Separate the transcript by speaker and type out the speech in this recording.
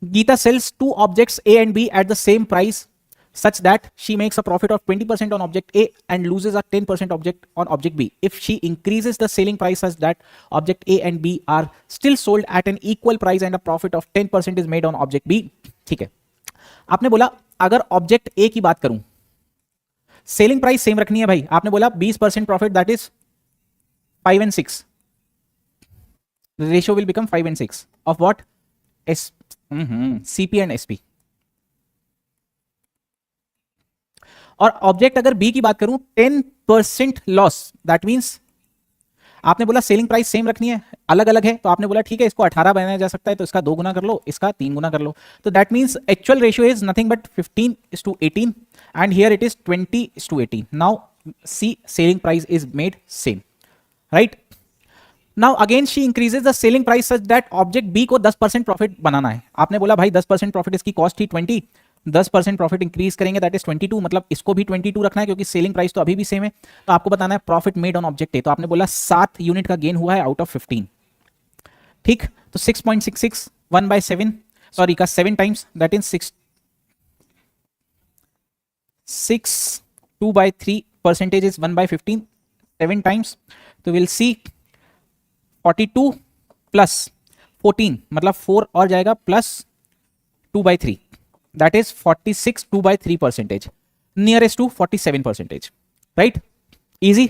Speaker 1: Geeta sells two objects A and B at the same price such that she makes a profit of 20% on object A and loses a 10% object on object B. If she increases the selling price such that object A and B are still sold at an equal price and a profit of 10% is made on object B. ठीक है, आपने बोला अगर object A की बात करूं, selling price same रखनी है भाई, आपने बोला 20% profit, that is 5 and 6, ratio will become 5 and 6 of what, S CP and SP. और ऑब्जेक्ट अगर बी की बात करूं 10% लॉस, दैट मींस आपने बोला सेलिंग प्राइस सेम रखनी है, अलग अलग है, तो आपने बोला ठीक है इसको 18 बनाया जा सकता है, तो इसका 2 गुना कर लो, इसका 3 गुना कर लो, तो that means actual ratio is nothing but 15:18 and here it is 20:18. Now see selling price is made same, right. Now again she increases the selling price such that object B को 10% प्रॉफिट बनाना है. आपने बोला भाई 10% profit, इसकी cost थी 20, 10% profit increase करेंगे that is 22, मतलब इसको भी 22 रखना है क्योंकि सेलिंग प्राइस तो अभी भी सेम है. तो आपको बताना है profit made on object A, तो आपने बोला 7 यूनिट का गेन हुआ है आउट ऑफ 15. ठीक, तो 6.66 1/7, सॉरी का 7 times, that is 6 2/3 percentage is 1/15, 7 times, तो विल सी 42 प्लस 14 मतलब 4 और जाएगा plus 2/3, that is 46 2/3 percentage, nearest to 47%, right? Easy.